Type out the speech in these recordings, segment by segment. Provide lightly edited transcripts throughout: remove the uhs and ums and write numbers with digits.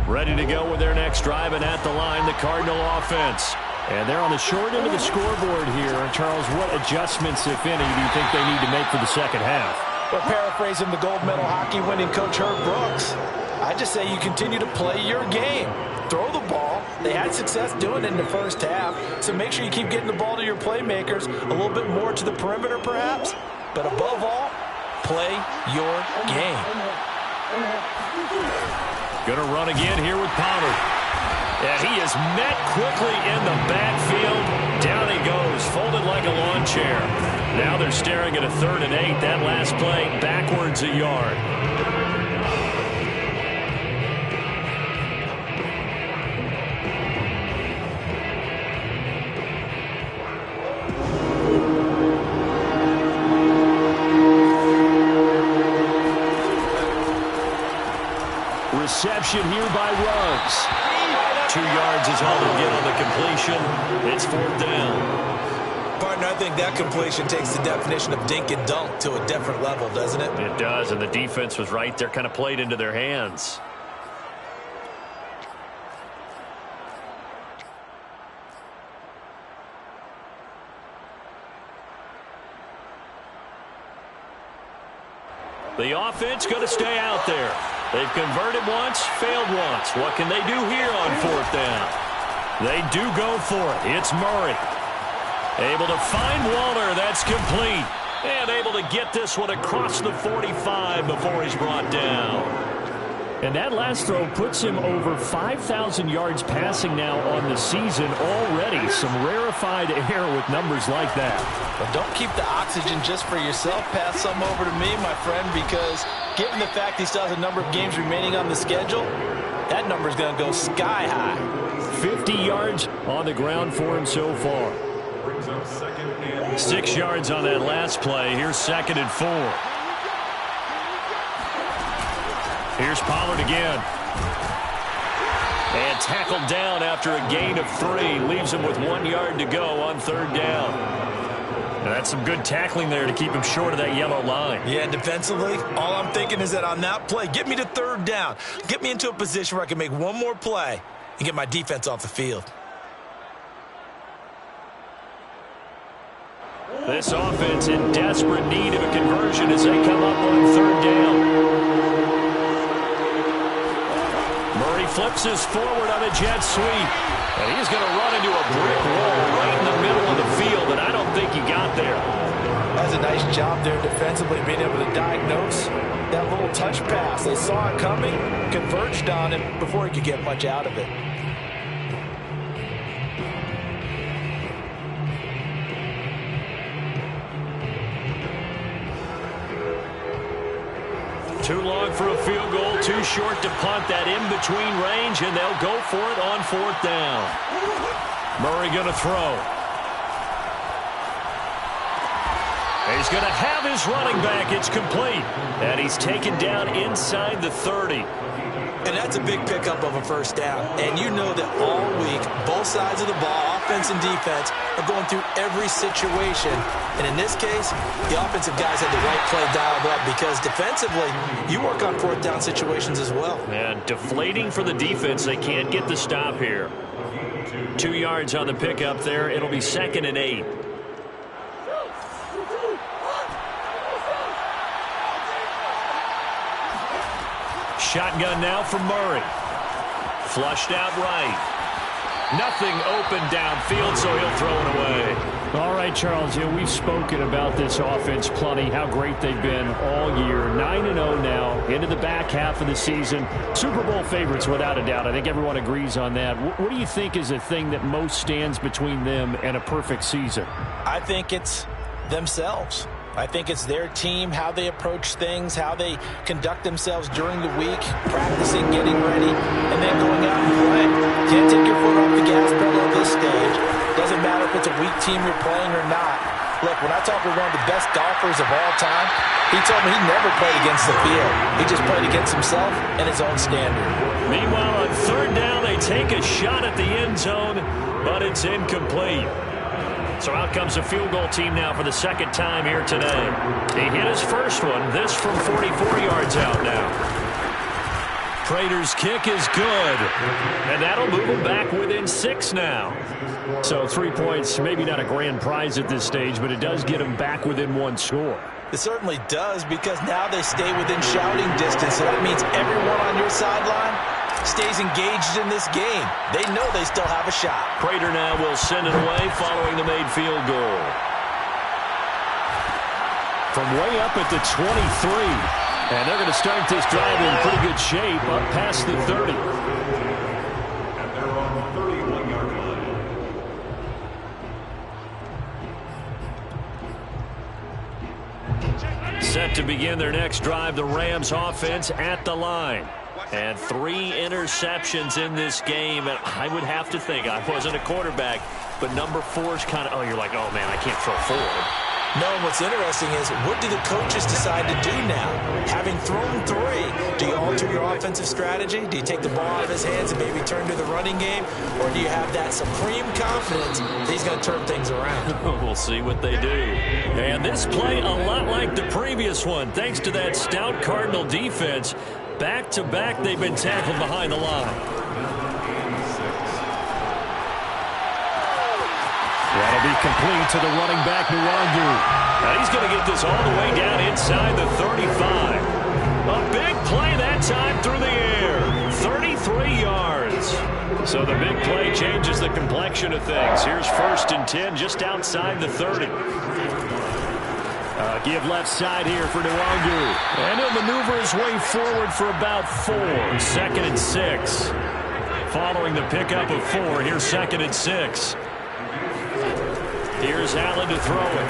Ready to go with their next drive, and at the line, the Cardinal offense. And they're on the short end of the scoreboard here. And Charles, what adjustments, if any, do you think they need to make for the second half? Well, paraphrasing the gold medal hockey winning coach Herb Brooks, I just say you continue to play your game. Throw the ball. They had success doing it in the first half, so make sure you keep getting the ball to your playmakers, a little bit more to the perimeter perhaps, but above all, play your game. Going to run again here with Pollard. And he is met quickly in the backfield. Down he goes, folded like a lawn chair. Now they're staring at a 3rd and 8. That last play, backwards a yard. Reception here by Ruggs. 2 yards is all they get on the completion. It's 4th down. Partner, I think that completion takes the definition of dink and dunk to a different level, doesn't it? It does, and the defense was right there, kind of played into their hands. The offense going to stay out there. They've converted once, failed once. What can they do here on 4th down? They do go for it. It's Murray. Able to find Waller. That's complete. And able to get this one across the 45 before he's brought down. And that last throw puts him over 5,000 yards passing now on the season already. Some rarefied air with numbers like that. But don't keep the oxygen just for yourself. Pass some over to me, my friend, because given the fact he still has a number of games remaining on the schedule, that number is going to go sky high. 50 yards on the ground for him so far. 6 yards on that last play. Here's 2nd and 4. Here's Pollard again. And tackled down after a gain of 3. Leaves him with 1 yard to go on 3rd down. And that's some good tackling there to keep him short of that yellow line. Yeah, defensively, all I'm thinking is that on that play, get me to 3rd down. Get me into a position where I can make one more play and get my defense off the field. This offense in desperate need of a conversion as they come up on 3rd down. Murray flips his forward on a jet sweep. And he's going to run into a brick wall right in the middle of the field, and I don't think he got there. That's a nice job there defensively, being able to diagnose that little touch pass. They saw it coming, converged on him before he could get much out of it. Too long for a field goal, too short to punt. That in-between range, and they'll go for it on 4th down. Murray going to throw. He's going to have his running back. It's complete. And he's taken down inside the 30. And that's a big pickup of a 1st down. And you know that all week, both sides of the ball, offense and defense, are going through every situation. And in this case, the offensive guys had the right play dialed up because defensively, you work on 4th down situations as well. And deflating for the defense. They can't get the stop here. 2 yards on the pickup there. It'll be 2nd and 8. Shotgun now for Murray. Flushed out right. Nothing open downfield, so he'll throw it away. All right, Charles, we've spoken about this offense plenty, how great they've been all year. 9-0 now, into the back half of the season. Super Bowl favorites, without a doubt. I think everyone agrees on that. What do you think is the thing that most stands between them and a perfect season? I think it's themselves. I think it's their team, how they approach things, how they conduct themselves during the week, practicing, getting ready, and then going out and playing. Can't take your foot off the gas pedal at this stage. Doesn't matter if it's a weak team you're playing or not. Look, when I talk with one of the best golfers of all time, he told me he never played against the field. He just played against himself and his own standard. Meanwhile, on 3rd down, they take a shot at the end zone, but it's incomplete. So out comes the field goal team now for the 2nd time here today. He hit his first one, this from 44 yards out now. Prater's kick is good. And that'll move them back within 6 now. So 3 points, maybe not a grand prize at this stage, but it does get them back within 1 score. It certainly does, because now they stay within shouting distance. So that means everyone on your sideline stays engaged in this game. They know they still have a shot. Prater now will send it away following the made field goal. From way up at the 23. And they're going to start this drive in pretty good shape up past the 30. And they're on the 31-yard line. Set to begin their next drive, the Rams offense at the line. And 3 interceptions in this game. And I would have to think, I wasn't a quarterback, but number 4 is kind of, oh, you're like, oh, man, I can't throw forward. No, and what's interesting is, what do the coaches decide to do now? Having thrown 3, do you alter your offensive strategy? Do you take the ball out of his hands and maybe turn to the running game? Or do you have that supreme confidence that he's going to turn things around? We'll see what they do. And this play a lot like the previous one, thanks to that stout Cardinal defense. Back-to-back, they've been tackled behind the line. That'll be complete to the running back, Nwangu. Now he's going to get this all the way down inside the 35. A big play that time through the air. 33 yards. So the big play changes the complexion of things. Here's 1st and 10 just outside the 30. Give left side here for Nwangu. And he'll maneuver his way forward for about 4. 2nd and 6. Following the pickup of 4, here's 2nd and 6. Here's Allen to throw it.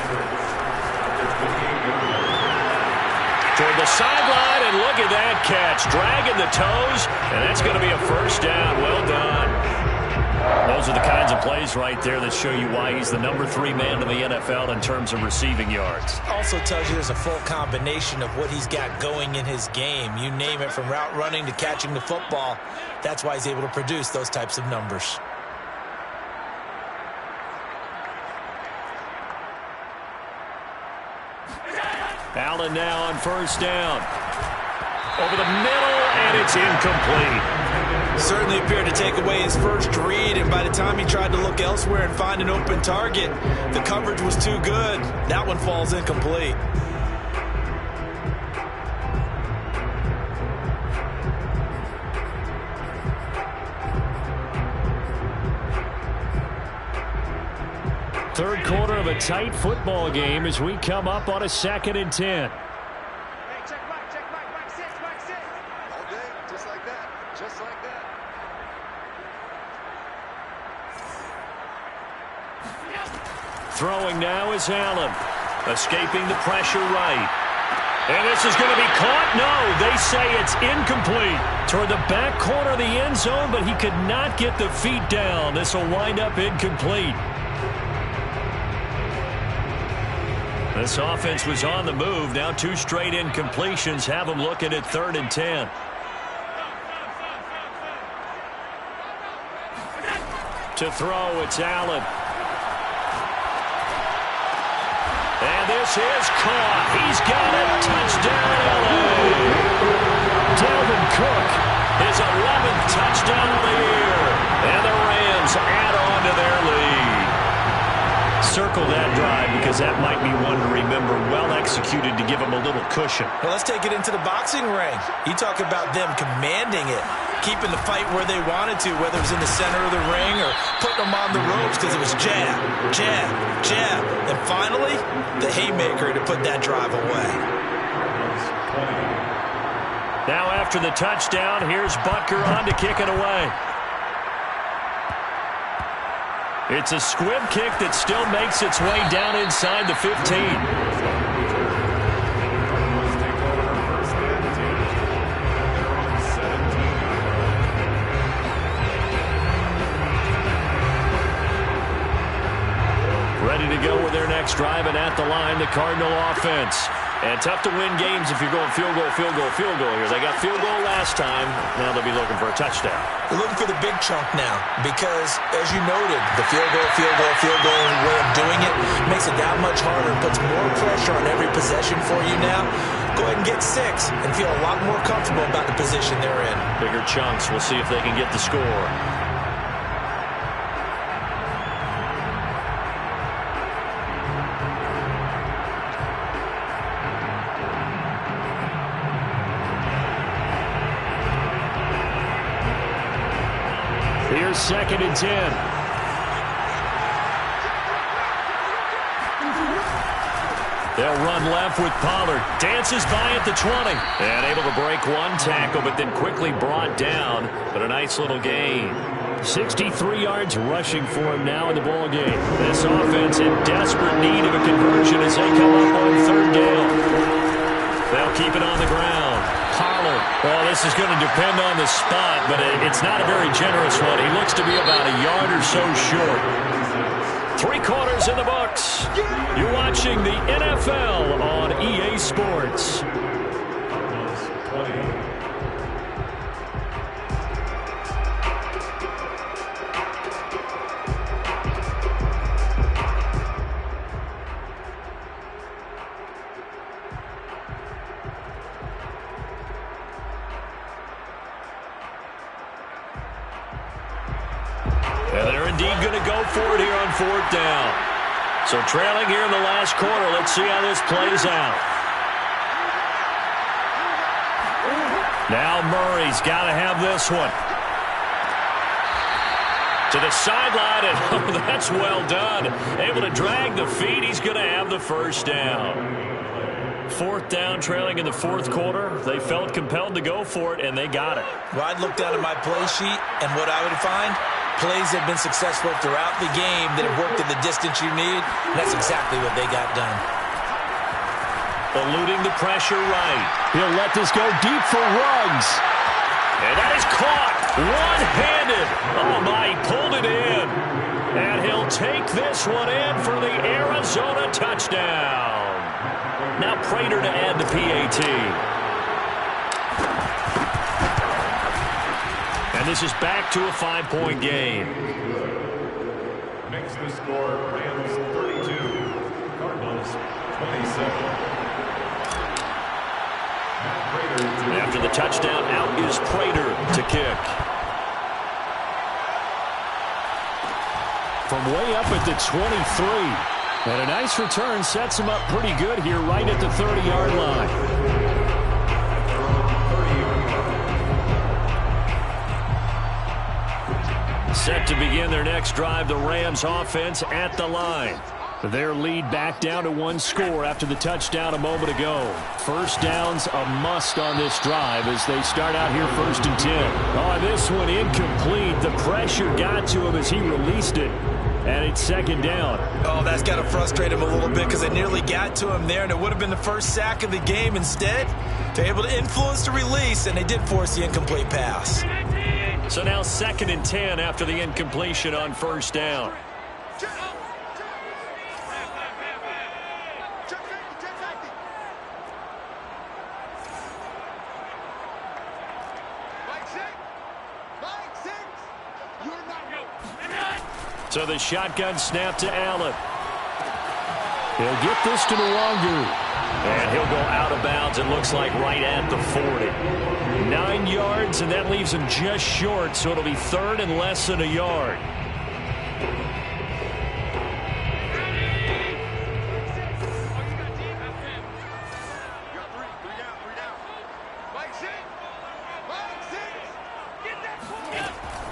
Toward the sideline, and look at that catch. Dragging the toes, and that's going to be a 1st down. Well done. Those are the kinds of plays right there that show you why he's the number 3 man in the NFL in terms of receiving yards. Also tells you there's a full combination of what he's got going in his game. You name it, from route running to catching the football. That's why he's able to produce those types of numbers. Allen now on 1st down. Over the middle, and it's incomplete. Certainly appeared to take away his first read, and by the time he tried to look elsewhere and find an open target, the coverage was too good. That one falls incomplete. Third quarter of a tight football game as we come up on a 2nd and 10. Hey, check Mike, sit. All day, just like that. Throwing now is Allen. Escaping the pressure right. And this is going to be caught. No, they say it's incomplete. Toward the back corner of the end zone, but he could not get the feet down. This will wind up incomplete. This offense was on the move. Now 2 straight incompletions have them looking at 3rd and 10. To throw, it's Allen. And this is caught. He's got it. Touchdown, LA. Dalvin Cook, his 11th touchdown of the year. And the Rams add on to their lead. Circle that drive, because that might be one to remember. Well executed to give them a little cushion. Well, let's take it into the boxing ring. You talk about them commanding it, keeping the fight where they wanted to, whether it was in the center of the ring or putting them on the ropes, because it was jab, jab, jab. And finally, the haymaker to put that drive away. Now after the touchdown, here's Butker on to kick it away. It's a squib kick that still makes its way down inside the 15. Ready to go with their next drive, and at the line, the Cardinal offense. And tough to win games if you're going field goal here. They got field goal last time. Now they'll be looking for a touchdown. They're looking for the big chunk now, because, as you noted, the field goal way of doing it makes it that much harder and puts more pressure on every possession for you now. go ahead and get 6 and feel a lot more comfortable about the position they're in. Bigger chunks. We'll see if they can get the score. Here's 2nd and 10. They'll run left with Pollard. Dances by at the 20. And able to break one tackle, but then quickly brought down. But a nice little gain. 63 yards rushing for him now in the ball game. This offense in desperate need of a conversion as they come up on 3rd down. They'll keep it on the ground. Pollard. Well, this is going to depend on the spot, but it's not a very generous one. He looks to be about a yard or so short. 3 quarters in the books. You're watching the NFL on EA Sports. And they're indeed going to go for it here on 4th down. So trailing here in the last quarter. Let's see how this plays out. Now Murray's got to have this one. To the sideline, and oh, that's well done. Able to drag the feet. He's going to have the 1st down. 4th down, trailing in the 4th quarter. They felt compelled to go for it, and they got it. Well, I'd look down at my play sheet, and what I would find, plays have been successful throughout the game that have worked in the distance you need. And that's exactly what they got done. Eluding the pressure right. He'll let this go deep for Ruggs. And that is caught one-handed. Oh, my, he pulled it in. And he'll take this one in for the Arizona touchdown. Now Prater to add the PAT. And this is back to a 5-point game. Makes the score Rams 32, Cardinals 27. After the touchdown, out is Prater to kick. From way up at the 23. And a nice return sets him up pretty good here right at the 30-yard line. Set to begin their next drive, the Rams offense at the line. Their lead back down to 1 score after the touchdown a moment ago. 1st down's a must on this drive as they start out here 1st and 10. Oh, this one incomplete. The pressure got to him as he released it. And it's 2nd down. Oh, that's got to frustrate him a little bit because it nearly got to him there, and it would have been the 1st sack of the game. Instead, they're able to influence the release, and they did force the incomplete pass. So now 2nd and 10 after the incompletion on 1st down. So the shotgun snap to Allen. He'll get this to Nwangu. And he'll go out of bounds, it looks like, right at the 40. 9 yards, and that leaves him just short, so it'll be 3rd and less than a yard.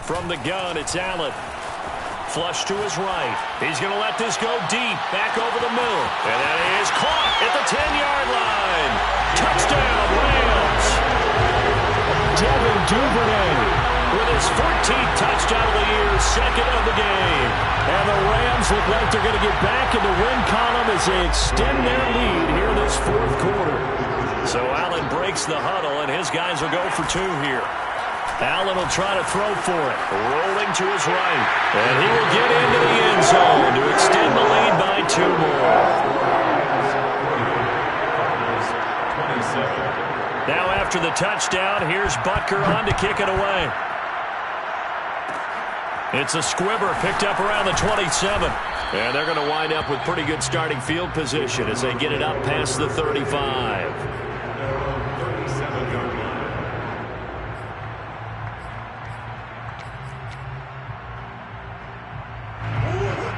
From the gun, it's Allen. Flush to his right. He's going to let this go deep. Back over the middle. And that is caught at the 10-yard line. Touchdown, Rams. Devin Duvernay with his 14th touchdown of the year, 2nd of the game. And the Rams look like they're going to get back in the win column as they extend their lead here in this 4th quarter. So Allen breaks the huddle, and his guys will go for 2 here. Allen will try to throw for it. Rolling to his right. And he will get into the end zone to extend the lead by 2 more. Now after the touchdown, here's Butker on to kick it away. It's a squibber picked up around the 27. And they're going to wind up with pretty good starting field position as they get it up past the 35.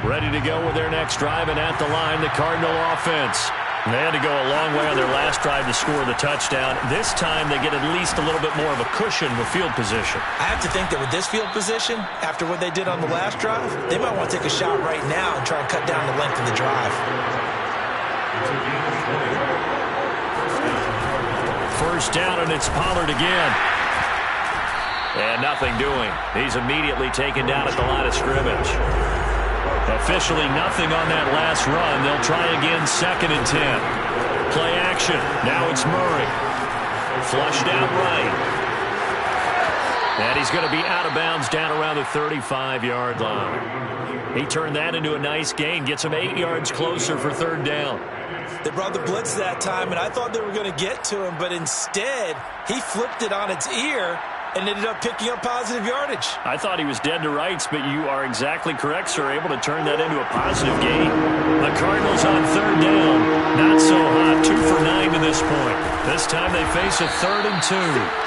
Ready to go with their next drive, and at the line, the Cardinal offense. They had to go a long way on their last drive to score the touchdown. This time, they get at least a little bit more of a cushion with field position. I have to think that with this field position, after what they did on the last drive, they might want to take a shot right now and try and cut down the length of the drive. First down, and it's Pollard again. And nothing doing. He's immediately taken down at the line of scrimmage. Officially nothing on that last run. They'll try again, 2nd and 10. Play action. Now it's Murray. Flushed out right. And he's going to be out of bounds down around the 35-yard line. He turned that into a nice gain. Gets him 8 yards closer for 3rd down. They brought the blitz that time, and I thought they were going to get to him, but instead, he flipped it on its ear and ended up picking up positive yardage. I thought he was dead to rights, but you are exactly correct, sir. Able to turn that into a positive gain. The Cardinals on 3rd down. Not so hot. 2 for 9 to this point. This time they face a 3rd and 2.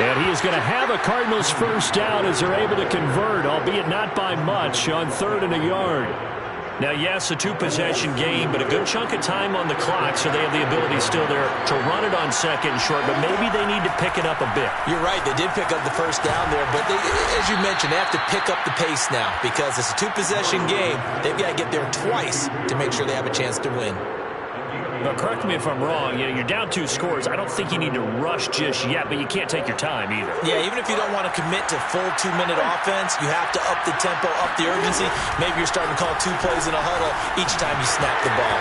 And he is going to have a Cardinals first down as they're able to convert, albeit not by much, on 3rd and a yard. Now, yes, a 2-possession game, but a good chunk of time on the clock, so they have the ability still there to run it on 2nd and short, but maybe they need to pick it up a bit. You're right. They did pick up the first down there, but as you mentioned, they have to pick up the pace now because it's a 2-possession game. They've got to get there twice to make sure they have a chance to win. Now, correct me if I'm wrong. You're down 2 scores. I don't think you need to rush just yet, but you can't take your time either. Yeah, even if you don't want to commit to full 2-minute offense, you have to up the tempo, up the urgency. Maybe you're starting to call 2 plays in a huddle each time you snap the ball.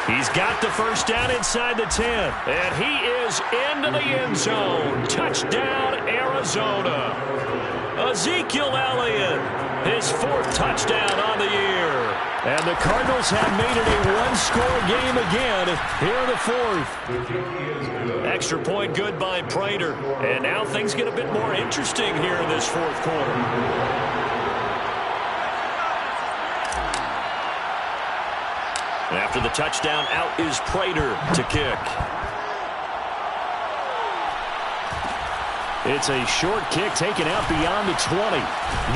He's got the first down inside the 10, and he is into the end zone. Touchdown, Arizona. Ezekiel Elliott, his 4th touchdown on the year. And the Cardinals have made it a 1-score game again here in the 4th. Extra point good by Prater. And now things get a bit more interesting here in this 4th quarter. After the touchdown, out is Prater to kick. It's a short kick taken out beyond the 20.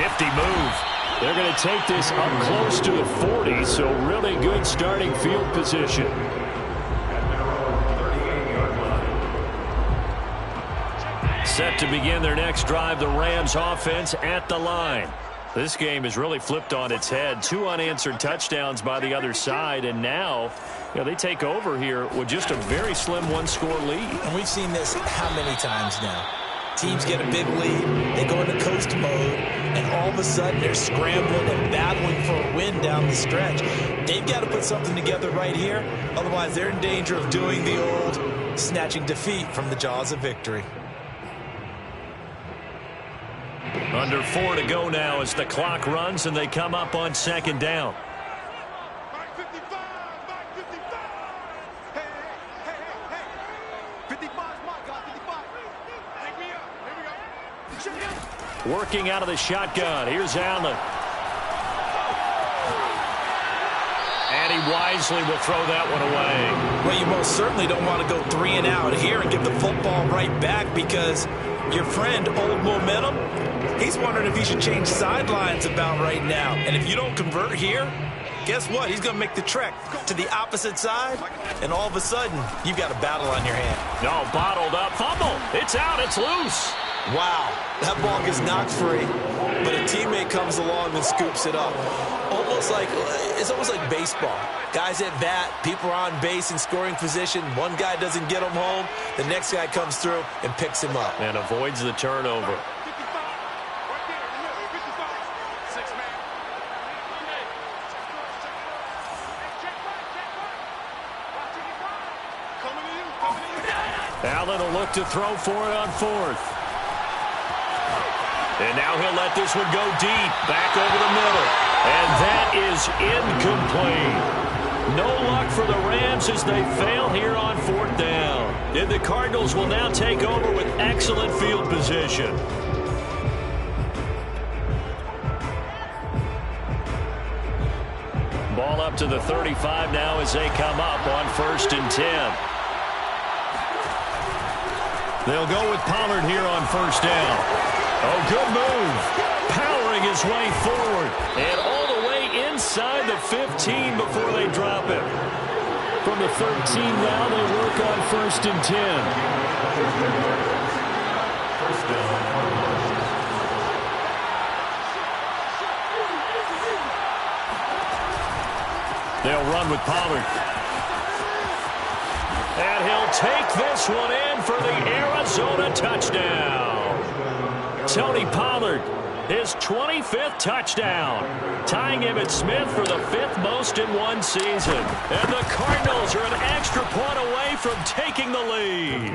Nifty move. They're going to take this up close to the 40, so really good starting field position. Set to begin their next drive, the Rams offense at the line. This game is really flipped on its head. 2 unanswered touchdowns by the other side, and now they take over here with just a very slim 1-score lead. And we've seen this how many times now? Teams get a big lead, they go into coast mode, and all of a sudden they're scrambling and battling for a win down the stretch. They've got to put something together right here, otherwise they're in danger of doing the old snatching defeat from the jaws of victory. Under 4 to go now as the clock runs and they come up on 2nd down. Mike 55, Mike 55. Hey, hey, hey, hey. 55's Mike, got 55. Take me up. Here we go. Working out of the shotgun. Here's Allen. And he wisely will throw that one away. Well, you most certainly don't want to go 3 and out here and give the football right back because your friend, Old Momentum, he's wondering if he should change sidelines about right now. And if you don't convert here, guess what? He's going to make the trek to the opposite side, and all of a sudden, you've got a battle on your hand. No, bottled up. Fumble. It's out. It's loose. Wow, that ball gets knocked free, but a teammate comes along and scoops it up. It's almost like baseball. Guys at bat, people are on base in scoring position. One guy doesn't get him home. The next guy comes through and picks him up. And avoids the turnover. 55. Right there. 55. 6 man. Check back. Coming to you. Allen will look to throw for it on 4th. And now he'll let this one go deep, back over the middle. And that is incomplete. No luck for the Rams as they fail here on 4th down. And the Cardinals will now take over with excellent field position. Ball up to the 35 now as they come up on 1st and 10. They'll go with Pollard here on 1st down. Oh, good move. Powering his way forward. And all the way inside the 15 before they drop it. From the 13 now, they work on 1st and 10. First down. They'll run with Pollard. And he'll take this one in for the Arizona touchdown. Tony Pollard, his 25th touchdown, tying Emmitt Smith for the 5th most in one season. And the Cardinals are an extra point away from taking the lead.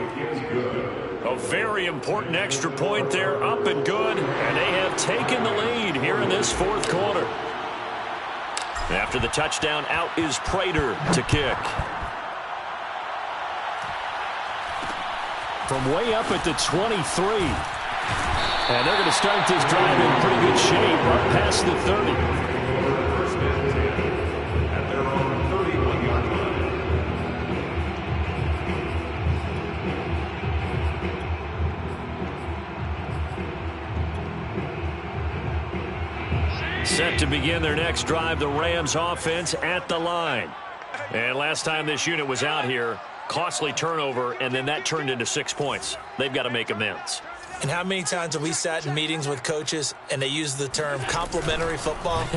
A very important extra point there, up and good, and they have taken the lead here in this 4th quarter. After the touchdown, out is Prater to kick. From way up at the 23. And they're going to start this drive in pretty good shape, up past the 30. First and 10 at their own 31-yard line. Set to begin their next drive, the Rams offense at the line. And last time this unit was out here, costly turnover, and then that turned into 6 points. They've got to make amends. And how many times have we sat in meetings with coaches and they use the term complementary football?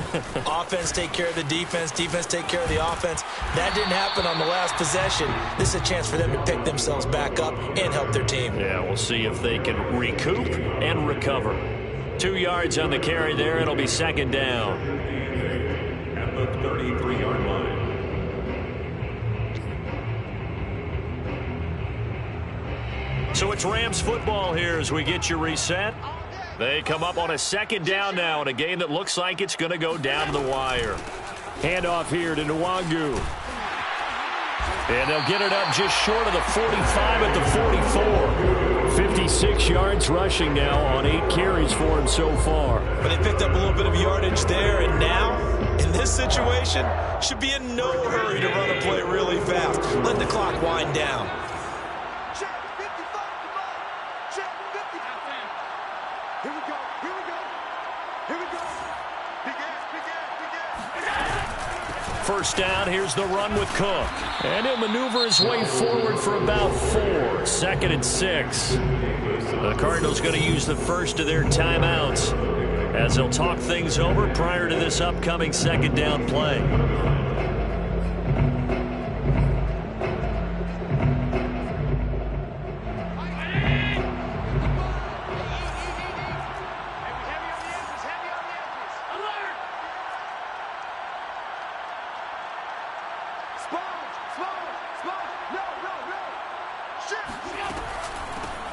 Offense take care of the defense, defense take care of the offense. That didn't happen on the last possession. This is a chance for them to pick themselves back up and help their team. Yeah, we'll see if they can recoup and recover. 2 yards on the carry there. It'll be 2nd down. At the 33-yard line. So it's Rams football here as we get you reset. They come up on a 2nd down now in a game that looks like it's going to go down to the wire. Handoff here to Nwangu. And they'll get it up just short of the 45 at the 44. 56 yards rushing now on 8 carries for him so far. But they picked up a little bit of yardage there, and now, in this situation, should be in no hurry to run a play really fast. Let the clock wind down. Here we go. Here we go. Here we go. Big ass, big ass, big ass. First down, here's the run with Cook. And he'll maneuver his way forward for about 4. 2nd and 6. The Cardinals going to use the first of their timeouts as they'll talk things over prior to this upcoming 2nd down play.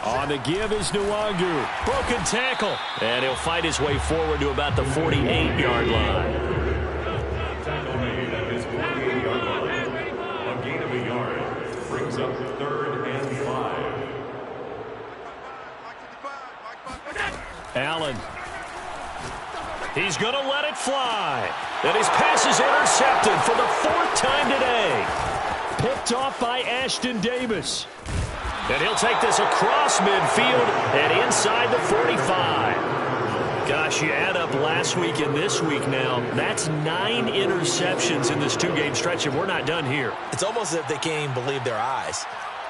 On the give is Nwangu. Broken tackle. And he'll fight his way forward to about the 48-yard line. Tackle made at his 48-yard line. A gain of a yard brings up 3rd and 5. Allen. He's going to let it fly. And his pass is intercepted for the 4th time today. Picked off by Ashton Davis. And he'll take this across midfield and inside the 45. Gosh, you add up last week and this week now, that's 9 interceptions in this 2-game stretch, and we're not done here. It's almost as if they can't even believe their eyes.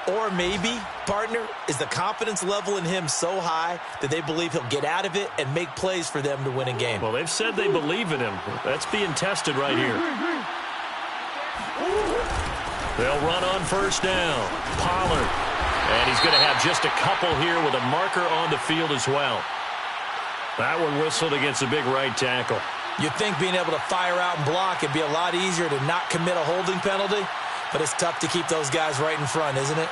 Or maybe, partner, is the confidence level in him so high that they believe he'll get out of it and make plays for them to win a game. Well, they've said they believe in him. That's being tested right here. They'll run on first down. Pollard. And he's going to have just a couple here with a marker on the field as well. That one whistled against a big right tackle. You'd think being able to fire out and block would be a lot easier to not commit a holding penalty, but it's tough to keep those guys right in front, isn't it?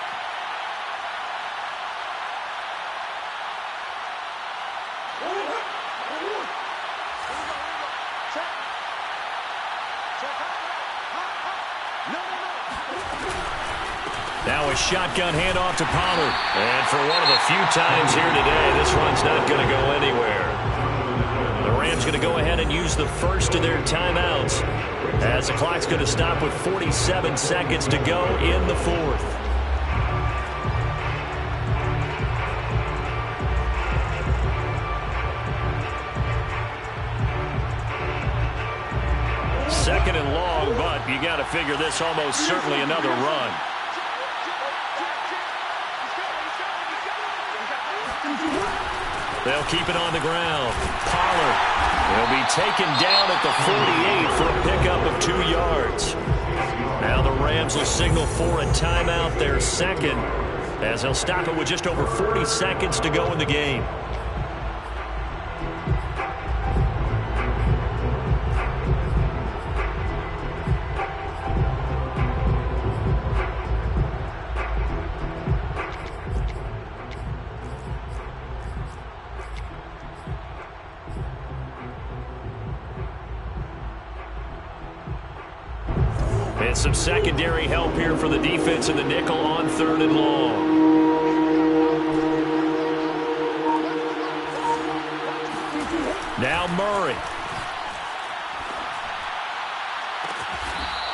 Now a shotgun handoff to Pollard. And for one of the few times here today, this run's not going to go anywhere. The Rams going to go ahead and use the first of their timeouts as the clock's going to stop with 47 seconds to go in the 4th. you got to figure this almost certainly another run. They'll keep it on the ground. Pollard will be taken down at the 48 for a pickup of 2 yards. Now the Rams will signal for a timeout, their second, as they'll stop it with just over 40 seconds to go in the game. And some secondary help here for the defense in the nickel on 3rd and long. Now Murray.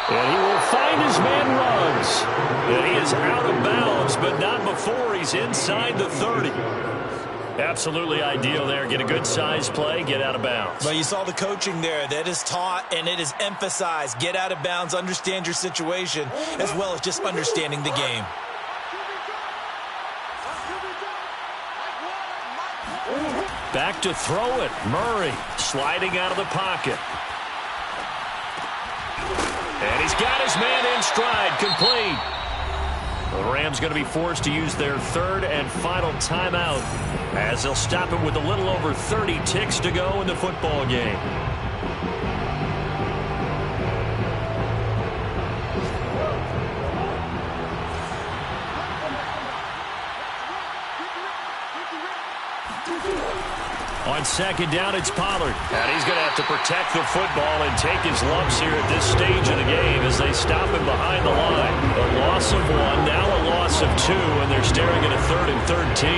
And he will find his man Ruggs. And he is out of bounds, but not before he's inside the 30. Absolutely ideal there. Get a good size play, get out of bounds. But you saw the coaching there. That is taught and it is emphasized. Get out of bounds, understand your situation, as well as just understanding the game. Back to throw it. Murray sliding out of the pocket. And he's got his man in stride, complete. The Rams going to be forced to use their 3rd and final timeout as they'll stop it with a little over 30 ticks to go in the football game. On 2nd down, it's Pollard. And he's going to have to protect the football and take his lumps here at this stage of the game as they stop him behind the line. A loss of 1, now a loss of 2, and they're staring at a 3rd and 13.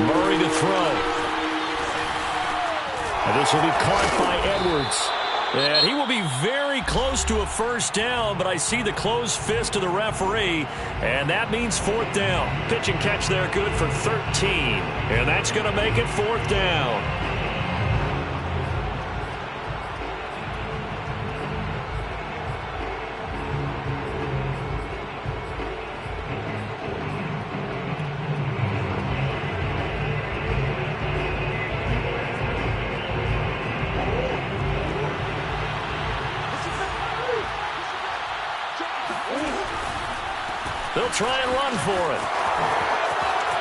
Murray to throw. And this will be caught by Edwards. And he will be very close to a first down, but I see the closed fist of the referee, and that means 4th down. Pitch and catch there good for 13, and that's going to make it 4th down. They'll try and run for it.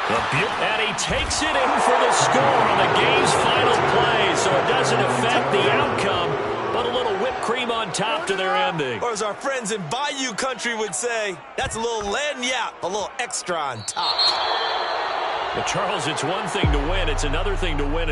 And he takes it in for the score on the game's final play, so it doesn't affect the outcome, but a little whipped cream on top to their ending. Or as our friends in Bayou Country would say, that's a little lagniappe, a little extra on top. But Charles, it's one thing to win. It's another thing to win it.